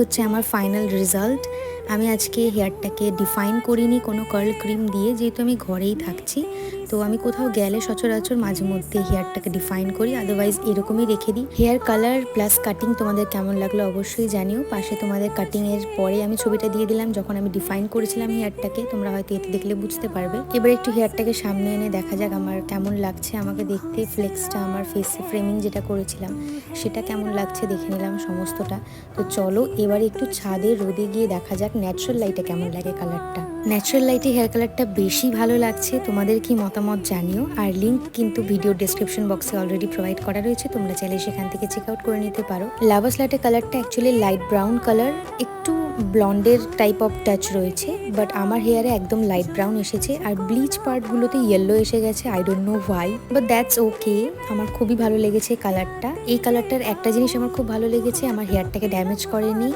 হচ্ছে আমার final result. আমি আজকে হেয়ারটাকে ডিফাইন করিনি কোনো কার্ল ক্রিম দিয়ে, যেহেতু আমি ঘরেই থাকছি। তো আমি কোথাও গেলে সচরাচর মাঝে মধ্যে হেয়ারটাকে ডিফাইন করি, আদারওয়াইজ এরকমই রেখে দিই। হেয়ার কালার প্লাস কাটিং তোমাদের কেমন লাগলো অবশ্যই জানিও। পাশে তোমাদের কাটিংয়ের পরে আমি ছবিটা দিয়ে দিলাম যখন আমি ডিফাইন করেছিলাম হেয়ারটাকে, তোমরা হয়তো এতে দেখলে বুঝতে পারবে। এবার একটু হেয়ারটাকে সামনে এনে দেখা যাক আমার কেমন লাগছে আমাকে দেখতে। ফ্লেক্সটা আমার ফেসে ফ্রেমিং যেটা করেছিলাম সেটা কেমন লাগছে দেখে নিলাম সমস্তটা। তো চলো এবারে একটু ছাদে রোদে গিয়ে দেখা যাক ন্যাচারাল লাইটে কেমন লাগে কালারটা। ন্যাচারাল লাইটে হেয়ার কালারটা বেশি ভালো লাগছে, তোমাদের কি মতামত জানিও। আর লিঙ্ক কিন্তু ভিডিও ডেসক্রিপশন বক্সে অলরেডি প্রোভাইড করা রয়েছে, তোমরা চাইলে সেখান থেকে চেক আউট করে নিতে পারো। লাভাস লাইটের কালারটা অ্যাকচুয়ালি লাইট ব্রাউন কালার, একটু ব্লন্ডের টাইপ অফ টাচ রয়েছে, বাট আমার হেয়ারে একদম লাইট ব্রাউন এসেছে। আর ব্লিচ পার্টগুলোতে ইয়েলো এসে গেছে, I don't know why, but that's okay. আমার খুবই ভালো লেগেছে কালারটা। এই কালারটার একটা জিনিস আমার খুব ভালো লেগেছে, আমার হেয়ারটাকে ড্যামেজ করেনি।